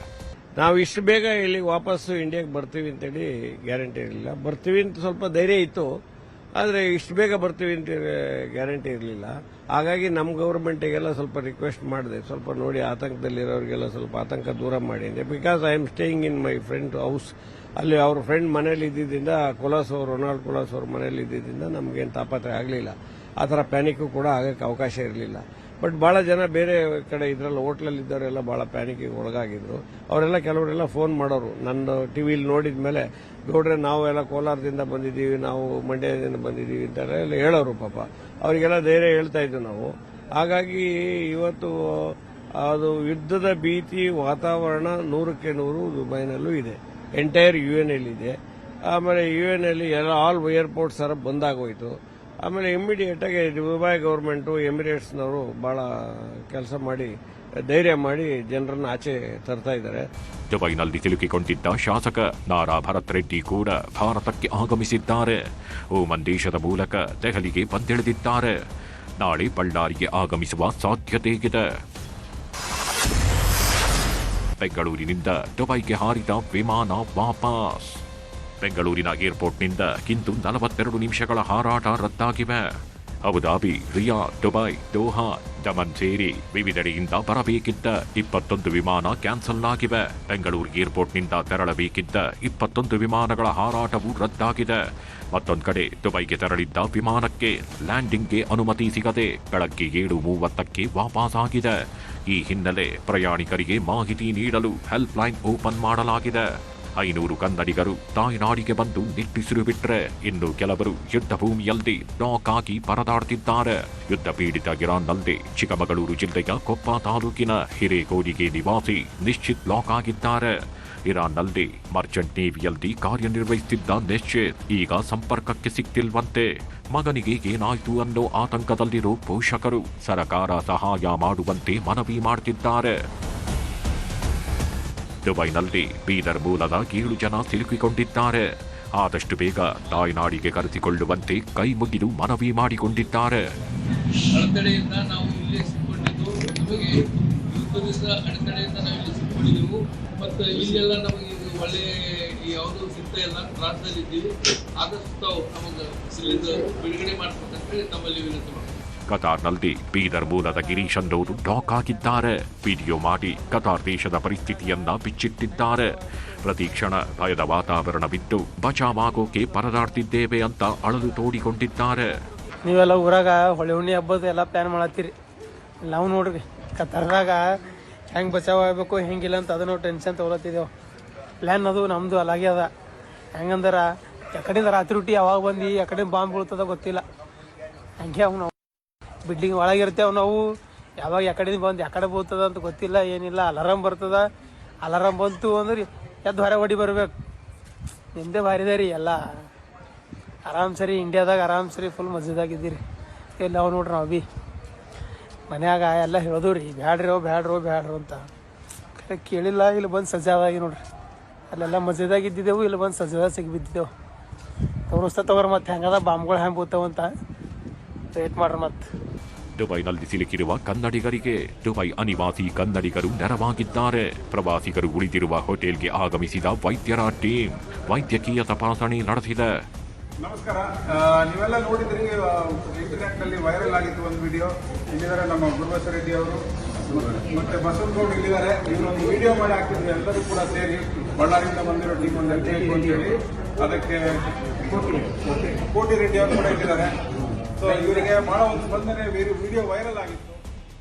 Speaker 6: ನಾವು ಇಷ್ಟು ಬೇಗ ಇಲ್ಲಿ ವಾಪಸ್ಸು ಇಂಡಿಯಾಗೆ ಬರ್ತೀವಿ ಅಂತೇಳಿ ಗ್ಯಾರಂಟಿ ಇರಲಿಲ್ಲ. ಬರ್ತೀವಿ ಅಂತ ಸ್ವಲ್ಪ ಧೈರ್ಯ ಇತ್ತು, ಆದರೆ ಇಷ್ಟು ಬೇಗ ಬರ್ತೀವಿ ಅಂತ ಗ್ಯಾರಂಟಿ ಇರಲಿಲ್ಲ. ಹಾಗಾಗಿ ನಮ್ಮ ಗೌರ್ಮೆಂಟಿಗೆಲ್ಲ ಸ್ವಲ್ಪ ರಿಕ್ವೆಸ್ಟ್ ಮಾಡಿದೆ, ಸ್ವಲ್ಪ ನೋಡಿ ಆತಂಕದಲ್ಲಿರೋರಿಗೆಲ್ಲ ಸ್ವಲ್ಪ ಆತಂಕ ದೂರ ಮಾಡಿ ಅಂತ. Because I am staying in my friend house. ಅಲ್ಲಿ ಅವ್ರ ಫ್ರೆಂಡ್ ಮನೇಲಿ ಇದ್ದಿದ್ದರಿಂದ, ರೊನಾಲ್ಡ್ ಕೊಲಾಸ್ ಅವ್ರ ಮನೇಲಿ ಇದ್ದಿದ್ದರಿಂದ ನಮಗೇನು ತಾಪತ್ರೆ ಆಗಲಿಲ್ಲ. ಆ ಥರ ಪ್ಯಾನಿಕ್ಕು ಕೂಡ ಆಗಕ್ಕೆ ಅವಕಾಶ ಇರಲಿಲ್ಲ. ಬಟ್ ಭಾಳ ಜನ ಬೇರೆ ಕಡೆ ಇದರಲ್ಲಿ ಹೋಟ್ಲಲ್ಲಿ ಇದ್ದವರೆಲ್ಲ ಭಾಳ ಪ್ಯಾನಿಕ್ಕಿಗೆ ಒಳಗಾಗಿದ್ರು. ಅವರೆಲ್ಲ ಕೆಲವರೆಲ್ಲ ಫೋನ್ ಮಾಡೋರು, ನನ್ನ ಟಿವಿಲಿ ನೋಡಿದ ಮೇಲೆ, ಗೌಡ್ರೆ ನಾವೆಲ್ಲ ಕೋಲಾರದಿಂದ ಬಂದಿದ್ದೀವಿ, ನಾವು ಮಂಡ್ಯದಿಂದ ಬಂದಿದ್ದೀವಿ ಅಂತೆಲ್ಲ ಹೇಳೋರು. ಪಾಪ ಅವರಿಗೆಲ್ಲ ಧೈರ್ಯ ಹೇಳ್ತಾ ಇದ್ವಿ ನಾವು. ಹಾಗಾಗಿ ಇವತ್ತು ಅದು ಯುದ್ಧದ ಭೀತಿ ವಾತಾವರಣ 100ಕ್ಕೆ 100 ದುಬೈನಲ್ಲೂ ಇದೆ. ಎಂಟೈರ್ UN ಇದೆ. ಆಮೇಲೆ UN ಅಲ್ಲಿ ಎಲ್ಲ ಆಲ್ ಏರ್ಪೋರ್ಟ್ಸ್ ಸರ ಬಂದಾಗೋಯ್ತು. ಆಮೇಲೆ ಇಮ್ಮಿಡಿಯೇಟ್ ಆಗಿ ದುಬೈ ಗೌರ್ಮೆಂಟು ಎಮಿರೇಟ್ಸ್ನವರು ಬಹಳ ಕೆಲಸ ಮಾಡಿ ಧೈರ್ಯ ಮಾಡಿ ಜನರನ್ನ ಆಚೆ ತರ್ತಾ ಇದ್ದಾರೆ.
Speaker 2: ದುಬೈನಲ್ಲಿ ಸಿಲುಕಿಕೊಂಡಿದ್ದ ಶಾಸಕ ನಾರಾ ಭರತ್ ರೆಡ್ಡಿ ಕೂಡ ಭಾರತಕ್ಕೆ ಆಗಮಿಸಿದ್ದಾರೆ. ಓಮನ್ ದೇಶದ ಮೂಲಕ ದೆಹಲಿಗೆ ಬಂದಿಳಿದಿದ್ದಾರೆ. ನಾಳೆ ಬಳ್ಳಾರಿಗೆ ಆಗಮಿಸುವ ಸಾಧ್ಯತೆ ಇದೆ. ಬೆಂಗಳೂರಿನಿಂದ ದುಬೈಗೆ ಹಾರಿದ ವಿಮಾನ ವಾಪಸ್. ಬೆಂಗಳೂರಿನ ಏರ್ಪೋರ್ಟ್ನಿಂದ ಇಂದು 42 ನಿಮಿಷಗಳ ಹಾರಾಟ ರದ್ದಾಗಿವೆ. Abu Dhabi, Riyadh, Dubai, Doha, Dammam ಸೇರಿ ವಿವಿಧೆಡೆಯಿಂದ ಬರಬೇಕಿದ್ದ 21 ವಿಮಾನ ಕ್ಯಾನ್ಸಲ್ ಆಗಿವೆ. ಬೆಂಗಳೂರು ಏರ್ಪೋರ್ಟ್ನಿಂದ ತೆರಳಬೇಕಿದ್ದ 21 ವಿಮಾನಗಳ ಹಾರಾಟವು ರದ್ದಾಗಿದೆ. ಮತ್ತೊಂದು ಕಡೆ ದುಬೈಗೆ ತೆರಳಿದ್ದ ವಿಮಾನಕ್ಕೆ ಲ್ಯಾಂಡಿಂಗ್ಗೆ ಅನುಮತಿ ಸಿಗದೆ ಬೆಳಗ್ಗೆ 7:30ಕ್ಕೆ ವಾಪಸ್ ಆಗಿದೆ. ಈ ಹಿನ್ನೆಲೆ ಪ್ರಯಾಣಿಕರಿಗೆ ಮಾಹಿತಿ ನೀಡಲು ಹೆಲ್ಪ್ ಲೈನ್ ಓಪನ್ ಮಾಡಲಾಗಿದೆ. 500 ಕನ್ನಡಿಗರು ತಾಯ್ನಾಡಿಗೆ ಬಂದು ನಿಟ್ಟುಸಿರು ಬಿಟ್ರೆ, ಇನ್ನು ಕೆಲವರು ಯುದ್ಧ ಭೂಮಿಯಲ್ಲಿ ಲಾಕ್ ಆಗಿ ಪರದಾಡ್ತಿದ್ದಾರೆ. ಯುದ್ಧ ಪೀಡಿತ ಇರಾನ್ನಲ್ಲಿ ಚಿಕ್ಕಮಗಳೂರು ಜಿಲ್ಲೆಯ ಕೊಪ್ಪ ತಾಲೂಕಿನ ಹಿರೇಕೋಡಿಗೆ ನಿವಾಸಿ ನಿಶ್ಚಿತ್ ಲಾಕ್ ಆಗಿದ್ದಾರೆ. ಇರಾನ್ನಲ್ಲಿ ಮರ್ಚೆಂಟ್ ನೇವಿಯಲ್ಲಿ ಕಾರ್ಯನಿರ್ವಹಿಸುತ್ತಿದ್ದ ನಿಶ್ಚಿತ್ ಈಗ ಸಂಪರ್ಕಕ್ಕೆ ಸಿಕ್ತಿಲ್ವಂತೆ. ಮಗನಿಗೆ ಏನಾಯ್ತು ಅನ್ನೋ ಆತಂಕದಲ್ಲಿರೋ ಪೋಷಕರು ಸರಕಾರ ಸಹಾಯ ಮಾಡುವಂತೆ ಮನವಿ ಮಾಡುತ್ತಿದ್ದಾರೆ. ದುಬೈನಲ್ಲಿ ಬೀದರ್ ಮೂಲದ 7 ಜನ ಸಿಲುಕಿಕೊಂಡಿದ್ದಾರೆ. ಆದಷ್ಟು ಬೇಗ ತಾಯ್ನಾಡಿಗೆ ಕರೆಸಿಕೊಳ್ಳುವಂತೆ ಕೈ ಮುಗಿದು ಮನವಿ ಮಾಡಿಕೊಂಡಿದ್ದಾರೆ.
Speaker 7: ಅಡೆತಡೆಯಿಂದ ನಾವು ಇಲ್ಲೇ ಸಿಕ್ಕೊಂಡಿದ್ದು, ನಮಗೆ ಯುದ್ಧದಿಂದ ಅಡೆತಡೆಯಿಂದ ನಾವು ಇಲ್ಲಿ ಸಿಕ್ಕೊಂಡಿದ್ದೆವು. ಮತ್ತು ಇಲ್ಲೆಲ್ಲ ನಮಗೆ ಒಳ್ಳೆ ಯಾವುದೂ ಸಿಗ್ತಾ ಇಲ್ಲ, ತ್ರಾಸದಲ್ಲಿದ್ದೀವಿ. ಆದಷ್ಟು ನಮಗೆ ಇಲ್ಲಿಂದ ಬಿಡುಗಡೆ ಮಾಡ್ಬೇಕಂತೇಳಿ ತಮ್ಮಲ್ಲಿ ವಿನಂತಿ ಮಾಡ್ತೀವಿ.
Speaker 2: ಕತಾರ್ನಲ್ಲಿ ಬೀದರ್ ಮೂಲದ ಗಿರೀಶ್ ಅನ್ನೋರು ಲಾಕ್ ಆಗಿದ್ದಾರೆ. ವಿಡಿಯೋ ಮಾಡಿ ಕತಾರ್ ದೇಶದ ಪರಿಸ್ಥಿತಿಯನ್ನ ಬಿಚ್ಚಿಟ್ಟಿದ್ದಾರೆ. ಪ್ರತಿ ಕ್ಷಣ ಭಯದ ವಾತಾವರಣವಿದ್ದು ಬಚಾವಾಗೋಕೆ ಪರದಾಡ್ತಿದ್ದೇವೆ ಅಂತ ಅಳಲು ತೋಡಿಕೊಂಡಿದ್ದಾರೆ.
Speaker 8: ನೀವೆಲ್ಲ ಊರಾಗ ಹೊಳೆ ಹುಣ್ಣಿ ಹಬ್ಬದ ಎಲ್ಲ ಪ್ಲಾನ್ ಮಾಡತ್ತೀರಿ. ನಾವು ನೋಡ್ರಿ ಕತಾರ್ದಾಗ ಹೆಂಗೆ ಬಚಾವ್ ಆಗಬೇಕು ಹೆಂಗಿಲ್ಲ ಅಂತ ಅದನ್ನು ಟೆನ್ಷನ್ ತೊಗೊಳತ್ತಿದ್ದೇವೆ. ಪ್ಲ್ಯಾನ್ ಅದು ನಮ್ಮದು ಅಲಾಗೆ ಅದ. ಹೆಂಗಂದ್ರೆ ಎಕಡೆಯಿಂದ ರಾತ್ರಿ ಹುಟ್ಟಿ ಯಾವಾಗ ಬಂದು ಎಕಡೆ ಬಾಂಬ್ ಬೀಳ್ತದ ಗೊತ್ತಿಲ್ಲ. ಹಂಗೆ ಅವು ನಾವು ಬಿಲ್ಡಿಂಗ್ ಒಳಗಿರ್ತೇವೆ. ನಾವು ಯಾವಾಗ ಎಕಡೆ ಬಂದು ಎಕಡೆ ಬೀಳ್ತದ ಅಂತ ಗೊತ್ತಿಲ್ಲ, ಏನಿಲ್ಲ. ಅಲಾರಾಮ್ ಬರ್ತದ, ಅಲಾರಾಮ್ ಬಂತು ಅಂದ್ರೆ ಎದ್ದು ಹೊರ ಹೊಡಿ ಬರ್ಬೇಕು. ನಿಮ್ಮದೇ ಭಾರಿದೆ ರೀ ಎಲ್ಲ. ಆರಾಮ್ ಸರಿ ಇಂಡಿಯಾದಾಗ ಆರಾಮ್ ಸರಿ ಫುಲ್ ಮಜದಾಗಿದ್ದೀರಿ. ಎಲ್ಲ ನಾವು ನೋಡ್ರಿ ನಾವು ಭೀ ಮನ್ಯಾಗ ಎಲ್ಲ ಹೇಳೋದು ರೀ, ಬ್ಯಾಡ್ರು ಅಂತ. ಕೇಳಿಲ್ಲ, ಇಲ್ಲಿ ಬಂದು ಸಜ್ಜಾದಾಗಿ ನೋಡ್ರಿ. ಅಲ್ಲೆಲ್ಲ ಮಜದಾಗಿದ್ದಿದ್ದೆವು, ಇಲ್ಲಿ ಬಂದು ಸಜ್ಜಾದಾಗ ಸಿಗಿಬಿದ್ದಿದ್ದೆವು. ತೋರಿಸ್ತಾ ತಗೋರಿ ಮತ್ತೆ ಹೆಂಗದ ಬಾಂಬ್ಗಳು ಹೆಂಗೆ ಬೀಳ್ತಾವಂತ ವೇಟ್ ಮಾಡ್ರಿ. ಮತ್ತೆ
Speaker 2: ದುಬೈನಲ್ಲಿ ಸಿಲುಕಿರುವ ಕನ್ನಡಿಗರಿಗೆ ದುಬೈ ಅನಿವಾಸಿ ಕನ್ನಡಿಗರು ನೆರವಾಗಿದ್ದಾರೆ. ಪ್ರವಾಸಿಗರು ಉಳಿದಿರುವ ಹೋಟೆಲ್ಗೆ ಆಗಮಿಸಿದ ವೈದ್ಯರ ಟೀಮ್ ವೈದ್ಯಕೀಯ ತಪಾಸಣೆ ನಡೆಸಿದೆ.
Speaker 9: ನಮಸ್ಕಾರ. ನೀವೆಲ್ಲ ನೋಡಿದ್ರಿ, ಇಂಟರ್ನೆಟ್ ನಲ್ಲಿ ವೈರಲ್ ಆಗಿತ್ತು ಒಂದು ವಿಡಿಯೋ. ಇಲ್ಲಿದ್ದಾರೆ ನಮ್ಮ ಗುರುಬಸ ರೆಡ್ಡಿ ಅವರು ಮತ್ತೆ ಬಸವನಗೌಡ ಇಲ್ಲಿದ್ದಾರೆ. ಇವರೊಂದು ವಿಡಿಯೋ ಮಾಡಿ ಹಾಕಿದ್ರು. ಎಲ್ಲರೂ ಕೂಡ ಸೇರಿ ಬಳ್ಳಾರಿಯಿಂದ ಬಂದಿರೋ ಟೀಮ್ ಒಂದು ಬೇಕು ಅಂತ ಹೇಳಿ ಅದಕ್ಕೆ ಕೋಟಿ ರೆಡ್ಡಿ ಅವರು ಕೂಡ ಇಟ್ಟಿದ್ದಾರೆ. ಸೊ ಇವರಿಗೆ ಬಹಳ ಒಂದು ಸ್ಪಂದನೆ ವಿಡಿಯೋ ವೈರಲ್ ಆಗಿತ್ತು.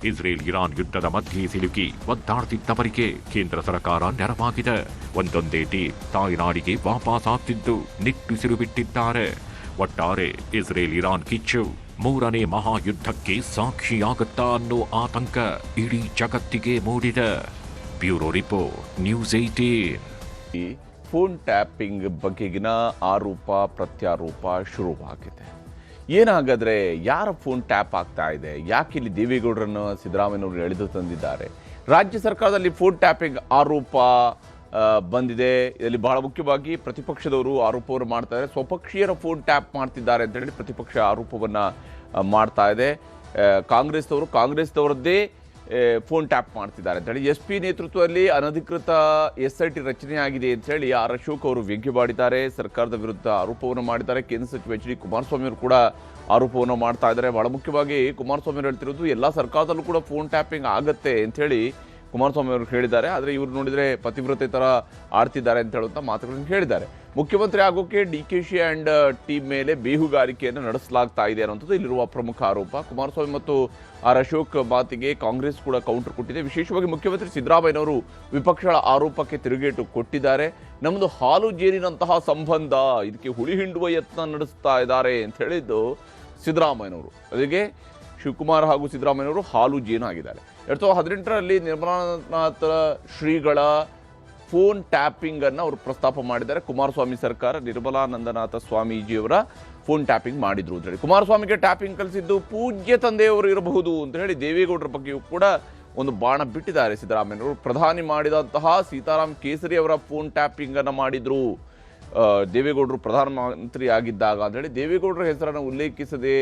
Speaker 2: ಇಸ್ರೇಲ್ ಇರಾನ್ ಯುದ್ಧದ ಮಧ್ಯೆ ಸಿಲುಕಿ ಒದ್ದಾಡ್ತಿದ್ದವರಿಗೆ ಕೇಂದ್ರ ಸರ್ಕಾರ ನೆರವಾಗಿದೆ. ಒಂದೊಂದೇ ಟೀಮ್ ತಾಯ್ನಾಡಿಗೆ ವಾಪಸ್ ಆಗ್ತಿದ್ದು ನಿಟ್ಟುಸಿರು ಬಿಟ್ಟಿದ್ದಾರೆ. ಒಟ್ಟಾರೆ ಇಸ್ರೇಲ್ ಇರಾನ್ ಕಿಚ್ಚು ಮೂರನೇ ಮಹಾಯುದ್ಧಕ್ಕೆ ಸಾಕ್ಷಿಯಾಗುತ್ತಾ ಅನ್ನೋ ಆತಂಕ ಇಡೀ ಜಗತ್ತಿಗೆ ಮೂಡಿದೆ. Bureau report, news 18.
Speaker 1: Phone tapping ಬಗೆಗಿನ ಆರೋಪ ಪ್ರತ್ಯಾರೋಪ ಶುರುವಾಗಿದೆ. ಏನಾಗಾದ್ರೆ ಯಾರ ಫೋನ್ ಟ್ಯಾಪ್ ಆಗ್ತಾ ಇದೆ, ಯಾಕೆ ಇಲ್ಲಿ ದೇವೇಗೌಡರನ್ನು ಸಿದ್ದರಾಮಯ್ಯನವರು ಎಳೆದು ತಂದಿದ್ದಾರೆ? ರಾಜ್ಯ ಸರ್ಕಾರದಲ್ಲಿ ಫೋನ್ ಟ್ಯಾಪಿಂಗ್ ಆರೋಪ ಬಂದಿದೆ. ಇದರಲ್ಲಿ ಬಹಳ ಮುಖ್ಯವಾಗಿ ಪ್ರತಿಪಕ್ಷದವರು ಆರೋಪವನ್ನು ಮಾಡ್ತಾ ಇದ್ದಾರೆ. ಸ್ವಪಕ್ಷೀಯರ ಫೋನ್ ಟ್ಯಾಪ್ ಮಾಡ್ತಿದ್ದಾರೆ ಅಂತ ಹೇಳಿ ಪ್ರತಿಪಕ್ಷ ಆರೋಪವನ್ನು ಮಾಡ್ತಾ ಇದೆ. ಕಾಂಗ್ರೆಸ್ದವರದ್ದೇ ಫೋನ್ ಟ್ಯಾಪ್ ಮಾಡ್ತಿದ್ದಾರೆ ಅಂತ ಹೇಳಿ SP ನೇತೃತ್ವದಲ್ಲಿ ಅನಧಿಕೃತ SIT ರಚನೆ ಆಗಿದೆ ಅಂತ ಹೇಳಿ ಆರ್ ಅಶೋಕ್ ಅವರು ವ್ಯಂಗ್ಯವಾಡಿದ್ದಾರೆ. ಸರ್ಕಾರದ ವಿರುದ್ಧ ಆರೋಪವನ್ನು ಮಾಡಿದ್ದಾರೆ. ಕೇಂದ್ರ ಸಚಿವ HD ಕುಮಾರಸ್ವಾಮಿ ಅವರು ಕೂಡ ಆರೋಪವನ್ನು ಮಾಡ್ತಾ ಇದ್ದಾರೆ. ಬಹಳ ಮುಖ್ಯವಾಗಿ ಕುಮಾರಸ್ವಾಮಿ ಅವರು ಹೇಳ್ತಿರೋದು ಎಲ್ಲ ಸರ್ಕಾರದಲ್ಲೂ ಕೂಡ ಫೋನ್ ಟ್ಯಾಪಿಂಗ್ ಆಗುತ್ತೆ ಅಂತ ಹೇಳಿ ಕುಮಾರಸ್ವಾಮಿ ಅವರು ಹೇಳಿದ್ದಾರೆ. ಆದರೆ ಇವರು ನೋಡಿದರೆ ಪತಿವ್ರತೆ ಥರ ಆಡ್ತಿದ್ದಾರೆ ಅಂತ ಹೇಳುವಂಥ ಮಾತುಗಳನ್ನು ಹೇಳಿದ್ದಾರೆ. ಮುಖ್ಯಮಂತ್ರಿ ಆಗೋಕೆ DKC ಆ್ಯಂಡ್ ಟೀಮ್ ಮೇಲೆ ಬೇಹುಗಾರಿಕೆಯನ್ನು ನಡೆಸಲಾಗ್ತಾ ಇದೆ ಅನ್ನೋಂಥದ್ದು ಇಲ್ಲಿರುವ ಪ್ರಮುಖ ಆರೋಪ. ಕುಮಾರಸ್ವಾಮಿ ಮತ್ತು ಆರ್ ಅಶೋಕ್ ಮಾತಿಗೆ ಕಾಂಗ್ರೆಸ್ ಕೂಡ ಕೌಂಟರ್ ಕೊಟ್ಟಿದೆ. ವಿಶೇಷವಾಗಿ ಮುಖ್ಯಮಂತ್ರಿ ಸಿದ್ದರಾಮಯ್ಯನವರು ವಿಪಕ್ಷಗಳ ಆರೋಪಕ್ಕೆ ತಿರುಗೇಟು ಕೊಟ್ಟಿದ್ದಾರೆ. ನಮ್ಮದು ಹಾಲು ಜೇನಿನಂತಹ ಸಂಬಂಧ, ಇದಕ್ಕೆ ಹುಳಿ ಹಿಂಡುವ ಯತ್ನ ನಡೆಸ್ತಾ ಇದ್ದಾರೆ ಅಂತ ಹೇಳಿದ್ದು ಸಿದ್ದರಾಮಯ್ಯನವರು. ಅದಕ್ಕೆ ಶಿವಕುಮಾರ್ ಹಾಗೂ ಸಿದ್ದರಾಮಯ್ಯನವರು ಹಾಲು ಜೇನು ಆಗಿದ್ದಾರೆ. 2018ರಲ್ಲಿ ನಿರ್ಮಲಾನಾಥ ಶ್ರೀಗಳ ಫೋನ್ ಟ್ಯಾಪಿಂಗ್ ಅನ್ನು ಅವರು ಪ್ರಸ್ತಾಪ ಮಾಡಿದ್ದಾರೆ. ಕುಮಾರಸ್ವಾಮಿ ಸರ್ಕಾರ ನಿರ್ಮಲಾನಂದನಾಥ ಸ್ವಾಮೀಜಿಯವರ ಫೋನ್ ಟ್ಯಾಪಿಂಗ್ ಮಾಡಿದ್ರು ಅಂತ ಹೇಳಿ. ಕುಮಾರಸ್ವಾಮಿಗೆ ಟ್ಯಾಪಿಂಗ್ ಕಲಿಸಿದ್ದು ಪೂಜ್ಯ ತಂದೆಯವರು ಇರಬಹುದು ಅಂತ ಹೇಳಿ ದೇವೇಗೌಡರ ಬಗ್ಗೆಯೂ ಕೂಡ ಒಂದು ಬಾಣ ಬಿಟ್ಟಿದ್ದಾರೆ ಸಿದ್ದರಾಮಯ್ಯನವರು. ಪ್ರಧಾನಿ ಮಾಡಿದಂತಹ ಸೀತಾರಾಮ್ ಕೇಸರಿ ಅವರ ಫೋನ್ ಟ್ಯಾಪಿಂಗ್ ಅನ್ನು ಮಾಡಿದ್ರು ದೇವೇಗೌಡರು ಪ್ರಧಾನಮಂತ್ರಿ ಆಗಿದ್ದಾಗ ಅಂತ ಹೇಳಿ ದೇವೇಗೌಡರ ಹೆಸರನ್ನು ಉಲ್ಲೇಖಿಸದೆ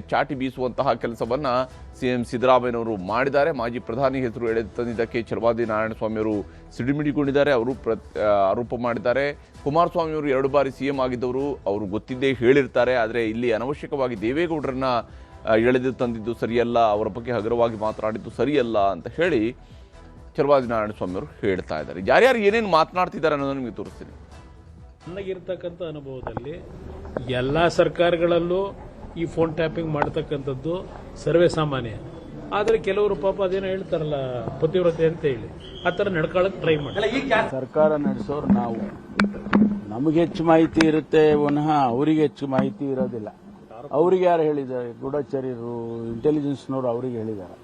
Speaker 1: ಚಾಟಿ ಬೀಸುವಂತಹ ಕೆಲಸವನ್ನು CM ಸಿದ್ದರಾಮಯ್ಯನವರು ಮಾಡಿದ್ದಾರೆ. ಮಾಜಿ ಪ್ರಧಾನಿ ಹೆಸರು ಎಳೆದು ತಂದಿದ್ದಕ್ಕೆ ಛಲವಾದಿ ನಾರಾಯಣಸ್ವಾಮಿ ಅವರು ಸಿಡಿಮಿಡಿಗೊಂಡಿದ್ದಾರೆ. ಅವರು ಆರೋಪ ಮಾಡಿದ್ದಾರೆ. ಕುಮಾರಸ್ವಾಮಿಯವರು 2 ಬಾರಿ CM ಆಗಿದ್ದವರು, ಅವರು ಗೊತ್ತಿದ್ದೇ ಹೇಳಿರ್ತಾರೆ. ಆದರೆ ಇಲ್ಲಿ ಅನವಶ್ಯಕವಾಗಿ ದೇವೇಗೌಡರನ್ನ ಎಳೆದು ತಂದಿದ್ದು ಸರಿಯಲ್ಲ, ಅವರ ಬಗ್ಗೆ ಹಗುರವಾಗಿ ಮಾತನಾಡಿದ್ದು ಸರಿಯಲ್ಲ ಅಂತ ಹೇಳಿ ಛಲವಾದಿ ನಾರಾಯಣಸ್ವಾಮಿ ಅವರು ಹೇಳ್ತಾ ಇದ್ದಾರೆ. ಯಾರ್ಯಾರು ಏನೇನು ಮಾತನಾಡ್ತಿದ್ದಾರೆ ಅನ್ನೋದನ್ನು ನಿಮಗೆ ತೋರಿಸ್ತೀನಿ.
Speaker 10: ನನಗಿರ್ತಕ್ಕಂಥ ಅನುಭವದಲ್ಲಿ ಎಲ್ಲ ಸರ್ಕಾರಗಳಲ್ಲೂ ಈ ಫೋನ್ ಟ್ಯಾಪಿಂಗ್ ಮಾಡ್ತಕ್ಕಂಥದ್ದು ಸರ್ವೇ ಸಾಮಾನ್ಯ. ಆದರೆ ಕೆಲವರು ಪಾಪ ಅದೇನೋ ಹೇಳ್ತಾರಲ್ಲ ಪತಿವ್ರತೆ ಅಂತ ಹೇಳಿ ಆ ಥರ ನಡ್ಕೊಳ್ಳೋಕೆ ಟ್ರೈ ಮಾಡಿ.
Speaker 11: ಸರ್ಕಾರ ನಡೆಸೋರು ನಾವು, ನಮಗೆ ಹೆಚ್ಚು ಮಾಹಿತಿ ಇರುತ್ತೆ ವಿನಃ ಅವರಿಗೆ ಹೆಚ್ಚು ಮಾಹಿತಿ ಇರೋದಿಲ್ಲ. ಅವರಿಗೆ ಯಾರು ಹೇಳಿದ್ದಾರೆ? ಗೂಢಚರ್ಯರು, ಇಂಟೆಲಿಜೆನ್ಸ್ನವರು ಅವರಿಗೆ ಹೇಳಿದ್ದಾರೆ.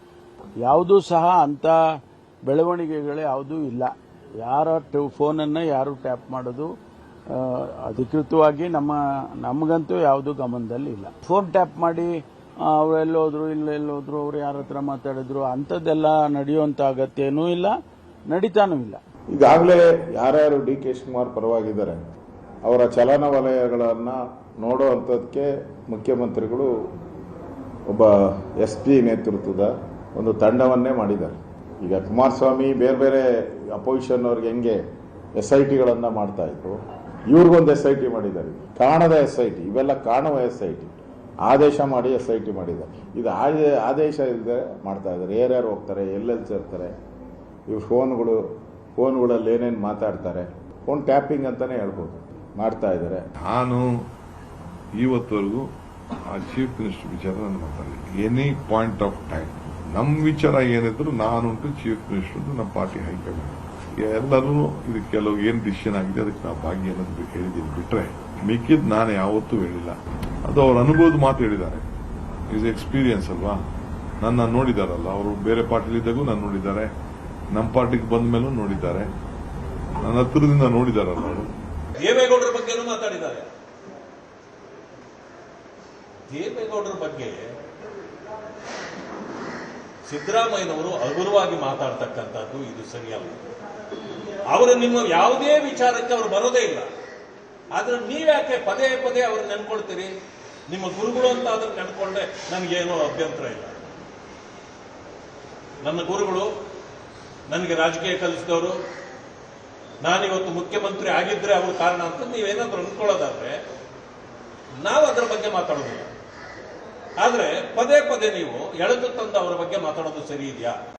Speaker 11: ಯಾವುದೂ ಸಹ ಅಂಥ ಬೆಳವಣಿಗೆಗಳೇ ಯಾವುದೂ ಇಲ್ಲ. ಯಾರ ಫೋನನ್ನು ಯಾರು ಟ್ಯಾಪ್ ಮಾಡೋದು ಅಧಿಕೃತವಾಗಿ ನಮಗಂತೂ ಯಾವುದೂ ಗಮನದಲ್ಲಿ ಇಲ್ಲ. ಫೋನ್ ಟ್ಯಾಪ್ ಮಾಡಿ ಅವ್ರು ಎಲ್ಲೋದ್ರು ಇಲ್ಲೆಲ್ಲೋದ್ರು, ಅವ್ರು ಯಾರ ಹತ್ರ ಮಾತಾಡಿದ್ರು, ಅಂಥದ್ದೆಲ್ಲ ನಡೆಯುವಂಥ ಅಗತ್ಯನೂ ಇಲ್ಲ, ನಡೀತಾನೂ ಇಲ್ಲ.
Speaker 12: ಈಗಾಗಲೇ ಯಾರ್ಯಾರು DK ಶಿವಕುಮಾರ್ ಪರವಾಗಿದ್ದಾರೆ ಅವರ ಚಲನವಲಯಗಳನ್ನು ನೋಡುವಂಥದ್ದಕ್ಕೆ ಮುಖ್ಯಮಂತ್ರಿಗಳು ಒಬ್ಬ SP ನೇತೃತ್ವದ ಒಂದು ತಂಡವನ್ನೇ ಮಾಡಿದ್ದಾರೆ. ಈಗ ಕುಮಾರಸ್ವಾಮಿ ಬೇರೆ ಬೇರೆ ಅಪೋಸಿಷನ್ ಅವ್ರಿಗೆ ಹೆಂಗೆ SITಗಳನ್ನು ಮಾಡ್ತಾ ಇದ್ರು, ಇವ್ರಿಗೊಂದು SIT ಮಾಡಿದ್ದಾರೆ. ಕಾಣದ SIT, ಇವೆಲ್ಲ ಕಾಣುವ SIT, ಆದೇಶ ಮಾಡಿ SIT ಮಾಡಿದ್ದಾರೆ. ಇದು ಆದೇಶ ಇಲ್ಲದೆ ಮಾಡ್ತಾ ಇದ್ದಾರೆ. ಯಾರ್ಯಾರು ಹೋಗ್ತಾರೆ, ಎಲ್ಲೆಲ್ಲಿ ಸೇರ್ತಾರೆ, ಇವ್ರ ಫೋನ್ಗಳಲ್ಲಿ ಏನೇನು ಮಾತಾಡ್ತಾರೆ, ಫೋನ್ ಟ್ಯಾಪಿಂಗ್ ಅಂತಾನೆ ಹೇಳ್ಬೋದು, ಮಾಡ್ತಾ ಇದ್ದಾರೆ.
Speaker 13: ನಾನು ಇವತ್ತವರೆಗೂ ಆ ಚೀಫ್ ಮಿನಿಸ್ಟರ್ ವಿಚಾರ ನಾನು ಮಾತಾಡಲಿಲ್ಲ. ಎನಿ ಪಾಯಿಂಟ್ ಆಫ್ ಟೈಮ್ ನಮ್ಮ ವಿಚಾರ ಏನಿದ್ರು ನಾನುಂಟು, ಚೀಫ್ ಮಿನಿಸ್ಟರ್, ನಮ್ಮ ಪಾರ್ಟಿ ಹೈಕಮಾಂಡ್ ಎಲ್ಲರೂ ಇದಕ್ಕೆ ಕೆಲವು ಏನು ಡಿಸಿಷನ್ ಆಗಿದೆ ಅದಕ್ಕೆ ನಾವು ಭಾಗ್ಯ ಅನ್ನೋದು ಹೇಳಿದ್ದೀನಿ. ಬಿಟ್ರೆ ಮಿಕ್ಕಿದ್ ನಾನು ಯಾವತ್ತೂ ಹೇಳಿಲ್ಲ. ಅದು ಅವ್ರ ಅನುಭವದ ಮಾತು ಹೇಳಿದ್ದಾರೆ. ಇಸ್ ಎಕ್ಸ್ಪೀರಿಯನ್ಸ್ ಅಲ್ವಾ. ನನ್ನ ನೋಡಿದಾರಲ್ಲ, ಅವರು ಬೇರೆ ಪಾರ್ಟಿಲಿದ್ದಾಗೂ ನಾನು ನೋಡಿದ್ದಾರೆ, ನಮ್ಮ ಪಾರ್ಟಿಗೆ ಬಂದ ಮೇಲೂ ನೋಡಿದ್ದಾರೆ, ನನ್ನ ಹತ್ರದಿಂದ ನೋಡಿದಾರಲ್ಲ. ಅವರು
Speaker 14: ದೇವೇಗೌಡರ ಬಗ್ಗೆನೂ ಮಾತಾಡಿದ್ದಾರೆ. ದೇವೇಗೌಡರ ಬಗ್ಗೆ ಸಿದ್ದರಾಮಯ್ಯನವರು ಹಗುರವಾಗಿ ಮಾತಾಡ್ತಕ್ಕಂಥದ್ದು ಇದು ಸರಿಯಲ್ಲ. ಅವರು ನಿಮ್ಮ ಯಾವುದೇ ವಿಚಾರಕ್ಕೆ ಅವರು ಬರೋದೇ ಇಲ್ಲ. ಆದ್ರೆ ನೀವ್ಯಾಕೆ ಪದೇ ಪದೇ ಅವ್ರು ನೆನ್ಕೊಳ್ತೀರಿ? ನಿಮ್ಮ ಗುರುಗಳು ಅಂತ ಅದನ್ನ ನೆನ್ಕೊಂಡ್ರೆ ನನಗೇನೋ ಅಭ್ಯಂತರ ಇಲ್ಲ. ನನ್ನ ಗುರುಗಳು, ನನಗೆ ರಾಜಕೀಯ ಕಲಿಸಿದವರು, ನಾನಿವತ್ತು ಮುಖ್ಯಮಂತ್ರಿ ಆಗಿದ್ರೆ ಅವ್ರ ಕಾರಣ ಅಂತ ನೀವೇನಾದ್ರೂ ಅನ್ಕೊಳ್ಳೋದಾದ್ರೆ ನಾವು ಅದರ ಬಗ್ಗೆ ಮಾತಾಡೋದಿಲ್ಲ. ಆದ್ರೆ ಪದೇ ಪದೇ ನೀವು ಎಳೆದು ತಂದು ಅವರ ಬಗ್ಗೆ ಮಾತಾಡೋದು ಸರಿ ಇದೆಯಾ?